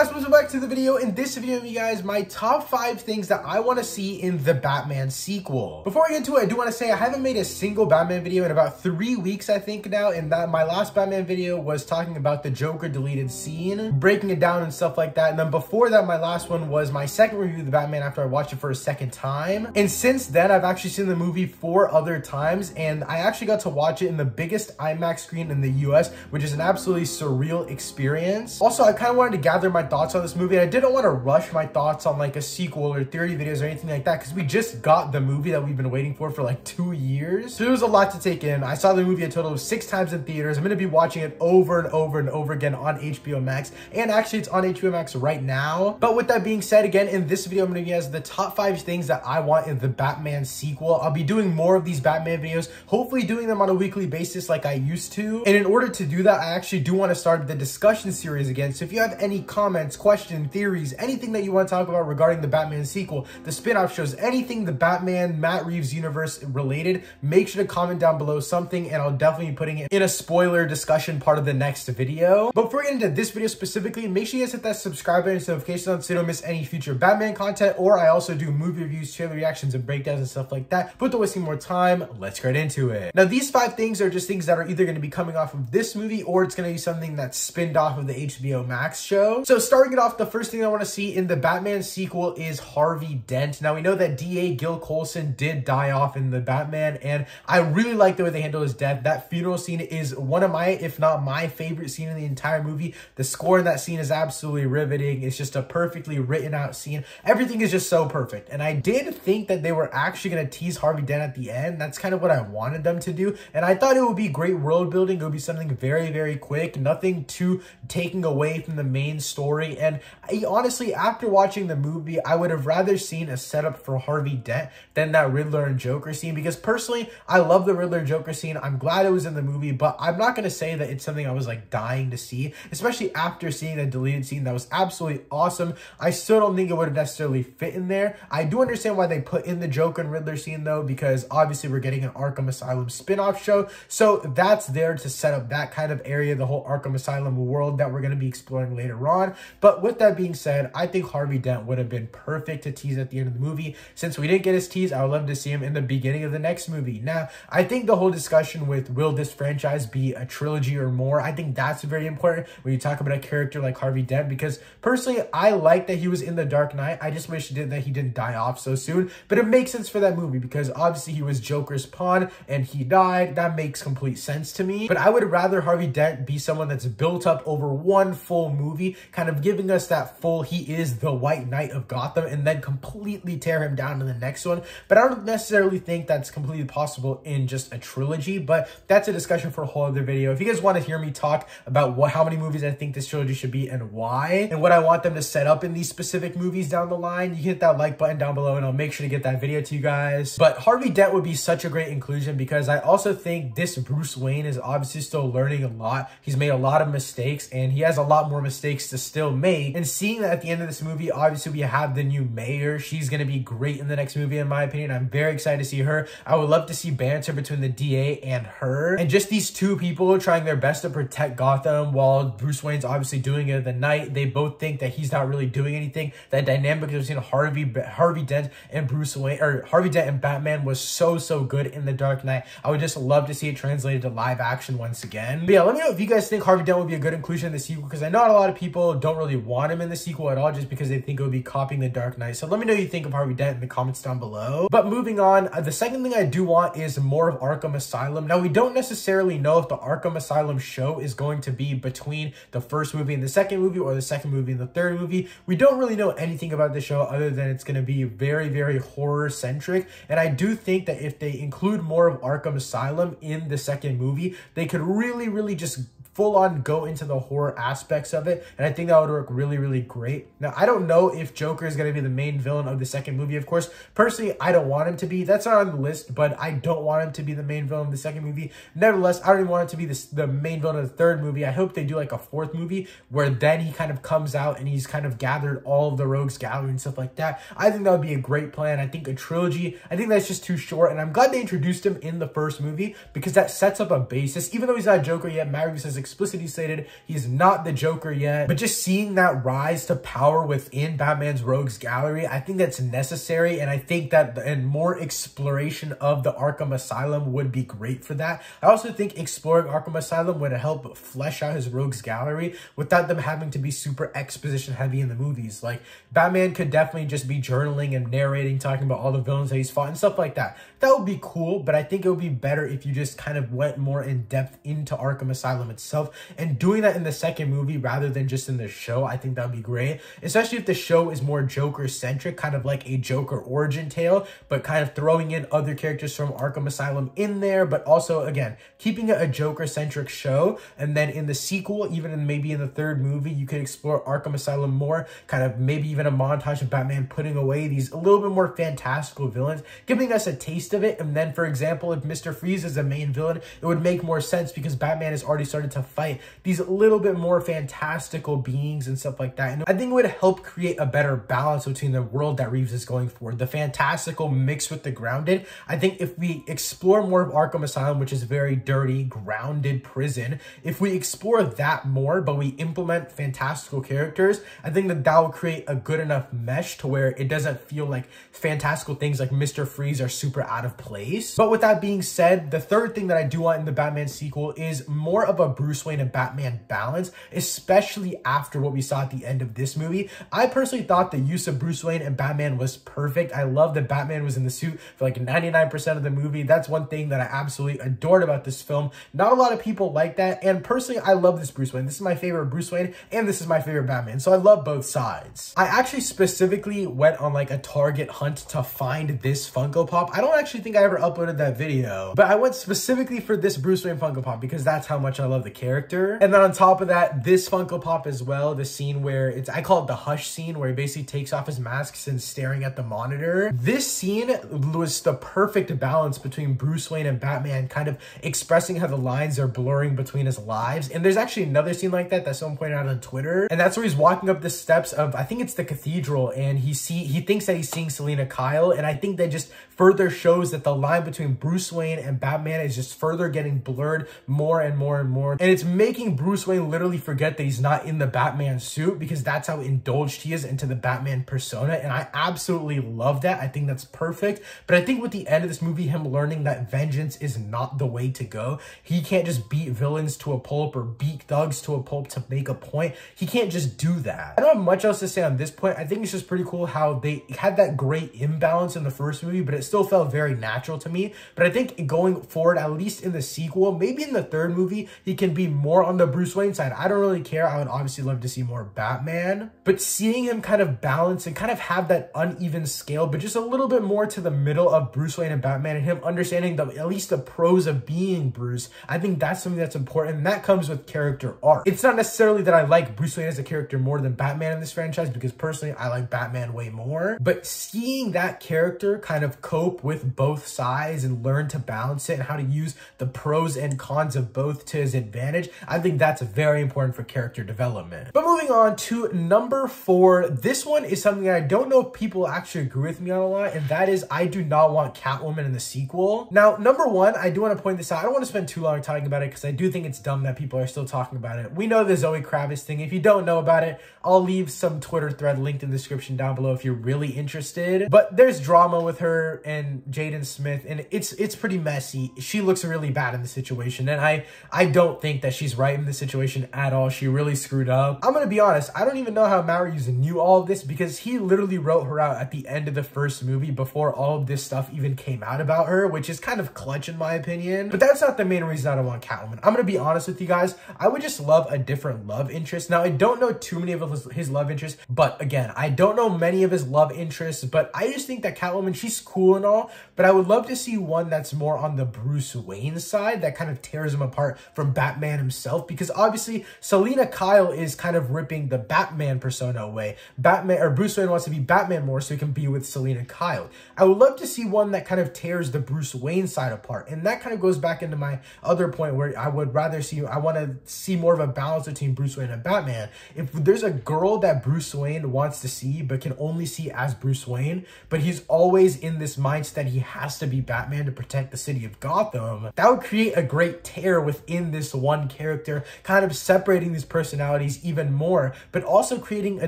guys, welcome back to the video. In this video, you guys, my top 5 things that I want to see in the Batman sequel. Before we get into it, I do want to say I haven't made a single Batman video in about 3 weeks, I think now, and that my last Batman video was talking about the Joker deleted scene, breaking it down and stuff like that. And then before that, my last one was my second review of the Batman after I watched it for a second time. And since then, I've actually seen the movie 4 other times, and I actually got to watch it in the biggest IMAX screen in the US, which is an absolutely surreal experience. Also, I kind of wanted to gather my thoughts on this movie, and I didn't want to rush my thoughts on like a sequel or theory videos or anything like that, because we just got the movie that we've been waiting for like 2 years. So it was a lot to take in. I saw the movie a total of 6 times in theaters. I'm going to be watching it over and over and over again on HBO Max, and actually it's on HBO Max right now. But with that being said, again, in this video, I'm going to give you guys the top 5 things that I want in the Batman sequel. I'll be doing more of these Batman videos, hopefully doing them on a weekly basis like I used to. And in order to do that, I actually do want to start the discussion series again. So if you have any comments, questions, theories, anything that you want to talk about regarding the Batman sequel, the spin-off shows, anything the Batman Matt Reeves universe related, make sure to comment down below something, and I'll definitely be putting it in a spoiler discussion part of the next video. But before we get into this video specifically, make sure you guys hit that subscribe button and notifications on so you don't miss any future Batman content, or I also do movie reviews, trailer reactions, and breakdowns and stuff like that. But without wasting more time, let's get into it. Now, these 5 things are just things that are either going to be coming off of this movie, or it's going to be something that's spinned off of the HBO Max show. So starting it off, the first thing I want to see in the Batman sequel is Harvey Dent. Now, we know that DA Gil Colson did die off in the Batman, and I really like the way they handle his death. That funeral scene is one of my, if not my favorite scene in the entire movie. The score in that scene is absolutely riveting. It's just a perfectly written out scene. Everything is just so perfect. And I did think that they were actually going to tease Harvey Dent at the end. That's kind of what I wanted them to do. And I thought it would be great world building. It would be something very, very quick. Nothing too taking away from the main story. And honestly, after watching the movie, I would have rather seen a setup for Harvey Dent than that Riddler and Joker scene, because personally, I love the Riddler and Joker scene. I'm glad it was in the movie, but I'm not going to say that it's something I was like dying to see, especially after seeing the deleted scene that was absolutely awesome. I still don't think it would have necessarily fit in there. I do understand why they put in the Joker and Riddler scene though, because obviously we're getting an Arkham Asylum spin-off show, so that's there to set up that kind of area, the whole Arkham Asylum world that we're going to be exploring later on. But with that being said, I think Harvey Dent would have been perfect to tease at the end of the movie. Since we didn't get his tease, I would love to see him in the beginning of the next movie. Now, I think the whole discussion with will this franchise be a trilogy or more, I think that's very important when you talk about a character like Harvey Dent, because personally, I like that he was in The Dark Knight. I just wish that he didn't die off so soon, but it makes sense for that movie because obviously he was Joker's pawn and he died. That makes complete sense to me. But I would rather Harvey Dent be someone that's built up over one full movie, kind of giving us that full, he is the White Knight of Gotham, and then completely tear him down in the next one. But I don't necessarily think that's completely possible in just a trilogy, but that's a discussion for a whole other video. If you guys want to hear me talk about how many movies I think this trilogy should be and why, and what I want them to set up in these specific movies down the line, you can hit that like button down below and I'll make sure to get that video to you guys. But Harvey Dent would be such a great inclusion because I also think this Bruce Wayne is obviously still learning a lot. He's made a lot of mistakes and he has a lot more mistakes to still make. And seeing that at the end of this movie, obviously we have the new mayor. She's going to be great in the next movie in my opinion. I'm very excited to see her. I would love to see banter between the DA and her, and just these two people trying their best to protect Gotham while Bruce Wayne's obviously doing it at the night. They both think that he's not really doing anything. That dynamic between Harvey Dent and Bruce Wayne, or Harvey Dent and Batman, was so good in The Dark Knight. I would just love to see it translated to live action once again. But yeah, let me know if you guys think Harvey Dent would be a good inclusion in the sequel, because I know a lot of people don't really want him in the sequel at all just because they think it would be copying The Dark Knight. So let me know what you think of Harvey Dent in the comments down below. But moving on, the second thing I do want is more of Arkham Asylum. Now, we don't necessarily know if the Arkham Asylum show is going to be between the first movie and the second movie, or the second movie and the third movie. We don't really know anything about the show other than it's going to be very horror centric. And I do think that if they include more of Arkham Asylum in the second movie, they could really just full on go into the horror aspects of it, and I think that would work really great. Now, I don't know if Joker is going to be the main villain of the second movie. Of course, personally, I don't want him to be. That's not on the list, but I don't want him to be the main villain of the second movie. Nevertheless, I don't even want it to be the main villain of the third movie. I hope they do like a fourth movie where then he kind of comes out and he's kind of gathered all of the rogues gallery and stuff like that. I think that would be a great plan. I think a trilogy, I think that's just too short, and I'm glad they introduced him in the first movie because that sets up a basis. Even though he's not Joker yet, Matt Reeves has explicitly stated he's not the Joker yet. But just seeing that rise to power within Batman's rogues gallery, I think that's necessary, and I think that and more exploration of the Arkham Asylum would be great for that. I also think exploring Arkham Asylum would help flesh out his rogues gallery without them having to be super exposition heavy in the movies. Like, Batman could definitely just be journaling and narrating, talking about all the villains that he's fought and stuff like that. That would be cool, but I think it would be better if you just kind of went more in depth into Arkham Asylum itself, and doing that in the second movie rather than just in the show. I think that would be great, especially if the show is more Joker centric, kind of like a Joker origin tale, but kind of throwing in other characters from Arkham Asylum in there, but also, again, keeping it a Joker centric show. And then in the sequel, even maybe in the third movie, you could explore Arkham Asylum more, kind of maybe even a montage of Batman putting away these a little bit more fantastical villains, giving us a taste of it. And then, for example, if Mr. Freeze is the main villain, it would make more sense because Batman has already started to fight these little bit more fantastical beings and stuff like that. And I think it would help create a better balance between the world that Reeves is going for, the fantastical mixed with the grounded. I think if we explore more of Arkham Asylum, which is a very dirty, grounded prison, if we explore that more, but we implement fantastical characters, I think that that will create a good enough mesh to where it doesn't feel like fantastical things like Mr. Freeze are super out of place. But with that being said, the third thing that I do want in the Batman sequel is more of a Bruce Wayne and Batman balance, especially after what we saw at the end of this movie. I personally thought the use of Bruce Wayne and Batman was perfect. I love that Batman was in the suit for like 99% of the movie. That's one thing that I absolutely adored about this film. Not a lot of people like that, and personally, I love this Bruce Wayne. This is my favorite Bruce Wayne, and this is my favorite Batman, so I love both sides. I actually specifically went on like a Target hunt to find this Funko Pop. I don't actually think I ever uploaded that video, but I went specifically for this Bruce Wayne Funko Pop because that's how much I love the character. And then on top of that, this Funko Pop as well, the scene where I call it the Hush scene, where he basically takes off his mask and staring at the monitor. This scene was the perfect balance between Bruce Wayne and Batman, kind of expressing how the lines are blurring between his lives. And there's actually another scene like that someone pointed out on Twitter, and that's where he's walking up the steps of, I think it's the cathedral, and he thinks that he's seeing Selina Kyle, and I think that just further shows that the line between Bruce Wayne and Batman is just further getting blurred more and more and more, and it's making Bruce Wayne literally forget that he's not in the Batman suit, because that's how indulged he is into the Batman persona, and I absolutely love that. I think that's perfect. But I think with the end of this movie, him learning that vengeance is not the way to go, he can't just beat villains to a pulp or beat thugs to a pulp to make a point. He can't just do that. I don't have much else to say on this point. I think it's just pretty cool how they had that great imbalance in the first movie, but it still felt very natural to me. But I think going forward, at least in the sequel, maybe in the third movie, he can be more on the Bruce Wayne side. I don't really care. I would obviously love to see more Batman, but seeing him kind of balance and kind of have that uneven scale, but just a little bit more to the middle of Bruce Wayne and Batman, and him understanding at least the pros of being Bruce, I think that's something that's important, and that comes with character arc. It's not necessarily that I like Bruce Wayne as a character more than Batman in this franchise, because personally I like Batman way more, but seeing that character kind of cope with both sides and learn to balance it and how to use the pros and cons of both to his advantage, I think that's very important for character development. But moving on to number 4, this one is something that I don't know if people actually agree with me on a lot, and that is I do not want Catwoman in the sequel. Now, number 1, I do want to point this out. I don't want to spend too long talking about it because I do think it's dumb that people are still talking about it. We know the Zoe Kravitz thing. If you don't know about it, I'll leave some Twitter thread linked in the description down below if you're really interested. But there's drama with her and Jaden Smith, and it's pretty messy. She looks really bad in the situation, and I don't think that she's right in the situation at all. She really screwed up. I'm gonna be honest, I don't even know how Matt Reeves knew all of this, because he literally wrote her out at the end of the first movie before all of this stuff even came out about her, which is kind of clutch in my opinion. But that's not the main reason I don't want Catwoman. I'm gonna be honest with you guys, I would just love a different love interest. Now, I don't know too many of his love interests, but again, I don't know many of his love interests, but I just think that Catwoman, she's cool and all, but I would love to see one that's more on the Bruce Wayne side, that kind of tears him apart from Batman himself, because obviously Selina Kyle is kind of ripping the Batman persona away. Bruce Wayne wants to be Batman more so he can be with Selina Kyle. I would love to see one that kind of tears the Bruce Wayne side apart, and that kind of goes back into my other point where I want to see more of a balance between Bruce Wayne and Batman. If there's a girl that Bruce Wayne wants to see but can only see as Bruce Wayne, but he's always in this mindset that he has to be Batman to protect the city of Gotham, that would create a great tear within this one one character, kind of separating these personalities even more, but also creating a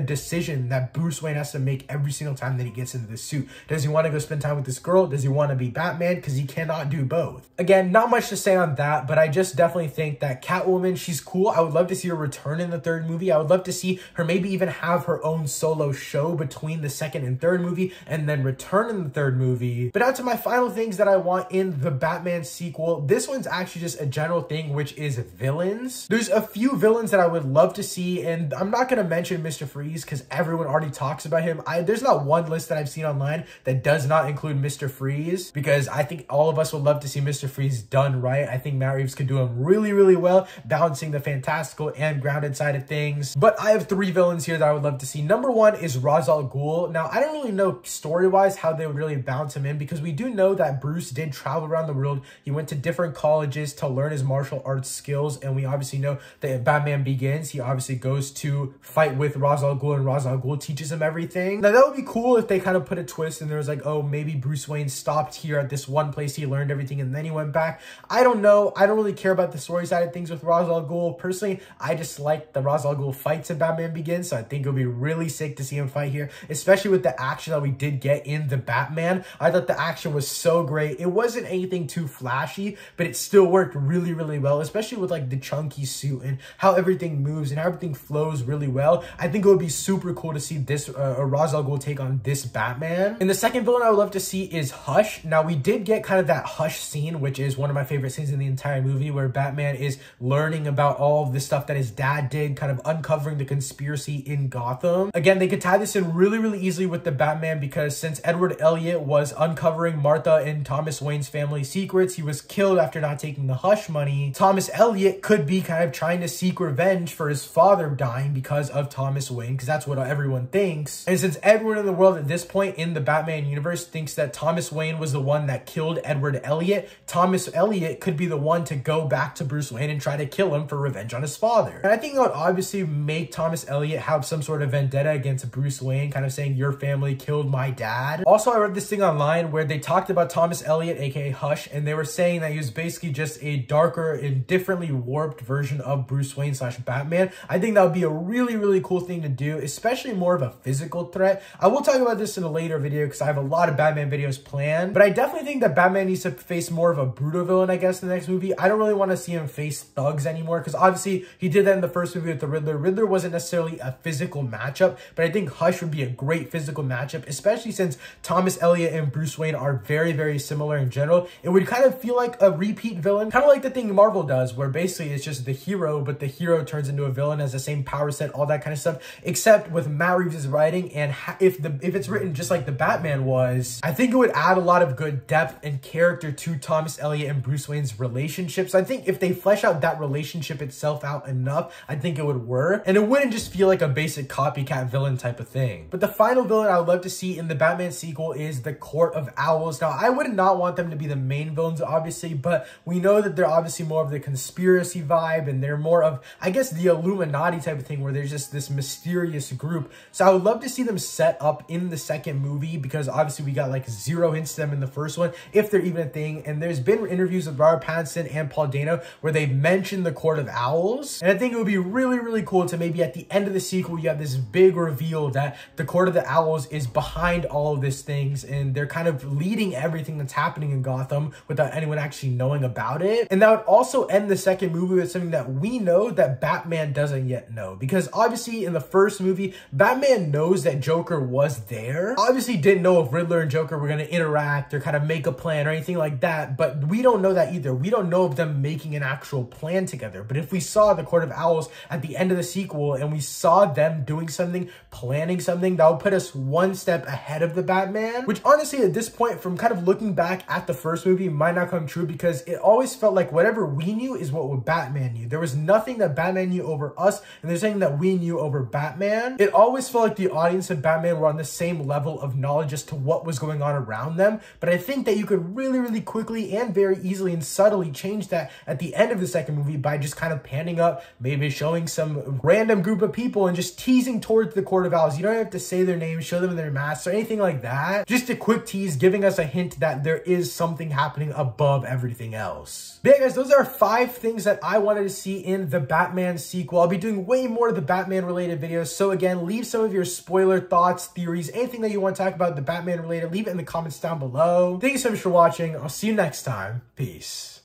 decision that Bruce Wayne has to make every single time that he gets into the suit. Does he want to go spend time with this girl? Does he want to be Batman? Because he cannot do both. Again, not much to say on that, but I just definitely think that Catwoman, she's cool. I would love to see her return in the third movie. I would love to see her maybe even have her own solo show between the second and third movie and then return in the third movie. But out to my final things that I want in the Batman sequel, this one's actually just a general thing, which is villains. There's a few villains that I would love to see, and I'm not going to mention Mr. Freeze because everyone already talks about him. There's not one list that I've seen online that does not include Mr. Freeze, because I think all of us would love to see Mr. Freeze done right. I think Matt Reeves could do him really, really well, balancing the fantastical and grounded side of things. But I have three villains here that I would love to see. Number one is Ra's al Ghul. Now, I don't really know story-wise how they would really bounce him in, because we do know that Bruce did travel around the world. He went to different colleges to learn his martial arts skills, and we obviously know that in Batman Begins, he obviously goes to fight with Ra's al Ghul, and Ra's al Ghul teaches him everything. Now, that would be cool if they kind of put a twist and there was like, oh, maybe Bruce Wayne stopped here at this one place, he learned everything, and then he went back. I don't know. I don't really care about the story side of things with Ra's al Ghul. Personally, I just like the Ra's al Ghul fights in Batman Begins, so I think it would be really sick to see him fight here, especially with the action that we did get in the Batman. I thought the action was so great. It wasn't anything too flashy, but it still worked really, really well, especially with like the chunky suit and how everything moves and how everything flows really well. I think it would be super cool to see this Ra's al Ghul take on this Batman. And the second villain I would love to see is Hush. Now, we did get kind of that Hush scene, which is one of my favorite scenes in the entire movie, where Batman is learning about all of the stuff that his dad did, kind of uncovering the conspiracy in Gotham. Again, they could tie this in really, really easily with the Batman, because since Edward Elliot was uncovering Martha and Thomas Wayne's family secrets, he was killed after not taking the Hush money. Thomas Elliot could be kind of trying to seek revenge for his father dying because of Thomas Wayne, because that's what everyone thinks. And since everyone in the world at this point in the Batman universe thinks that Thomas Wayne was the one that killed Edward Elliot, Thomas Elliot could be the one to go back to Bruce Wayne and try to kill him for revenge on his father. And I think that would obviously make Thomas Elliot have some sort of vendetta against Bruce Wayne, kind of saying, your family killed my dad. Also, I read this thing online where they talked about Thomas Elliot, aka Hush, and they were saying that he was basically just a darker and differently warped version of Bruce Wayne / Batman. I think that would be a really, really cool thing to do, especially more of a physical threat. I will talk about this in a later video because I have a lot of Batman videos planned, but I definitely think that Batman needs to face more of a brutal villain, I guess, in the next movie. I don't really want to see him face thugs anymore, because obviously he did that in the first movie with the Riddler. Riddler wasn't necessarily a physical matchup, but I think Hush would be a great physical matchup, especially since Thomas Elliot and Bruce Wayne are very, very similar in general. It would kind of feel like a repeat villain, kind of like the thing Marvel does, where basically it's just the hero, but the hero turns into a villain, has the same power set, all that kind of stuff, except with Matt Reeves' writing, and if it's written just like the Batman was, I think it would add a lot of good depth and character to Thomas Elliot and Bruce Wayne's relationship. So I think if they flesh out that relationship itself out enough, I think it would work, and it wouldn't just feel like a basic copycat villain type of thing. But the final villain I would love to see in the Batman sequel is the Court of Owls. Now, I would not want them to be the main villains, obviously, but we know that they're obviously more of the conspiracy vibe, and they're more of, I guess, the Illuminati type of thing, where there's just this mysterious group. So I would love to see them set up in the second movie, because obviously we got like zero hints to them in the first one, if they're even a thing. And there's been interviews with Robert Pattinson and Paul Dano where they've mentioned the Court of Owls, and I think it would be really, really cool to maybe at the end of the sequel you have this big reveal that the Court of the Owls is behind all of these things, and they're kind of leading everything that's happening in Gotham without anyone actually knowing about it. And that would also end the second movie with something that we know that Batman doesn't yet know, because obviously in the first movie Batman knows that Joker was there. Obviously didn't know if Riddler and Joker were going to interact or kind of make a plan or anything like that, but we don't know that either. We don't know of them making an actual plan together. But if we saw the Court of Owls at the end of the sequel and we saw them doing something, planning something, that would put us one step ahead of the Batman, which honestly at this point, from kind of looking back at the first movie, might not come true, because it always felt like whatever we knew is what Batman knew. There was nothing that Batman knew over us, and there's something that we knew over Batman. It always felt like the audience and Batman were on the same level of knowledge as to what was going on around them. But I think that you could really, really quickly and very easily and subtly change that at the end of the second movie by just kind of panning up, maybe showing some random group of people and just teasing towards the Court of Owls. You don't have to say their names, show them their masks or anything like that. Just a quick tease, giving us a hint that there is something happening above everything else. But yeah, guys, those are 5 things things that I wanted to see in the Batman sequel. I'll be doing way more of the Batman related videos. So again, leave some of your spoiler thoughts, theories, anything that you want to talk about the Batman related, leave it in the comments down below. Thank you so much for watching. I'll see you next time. Peace.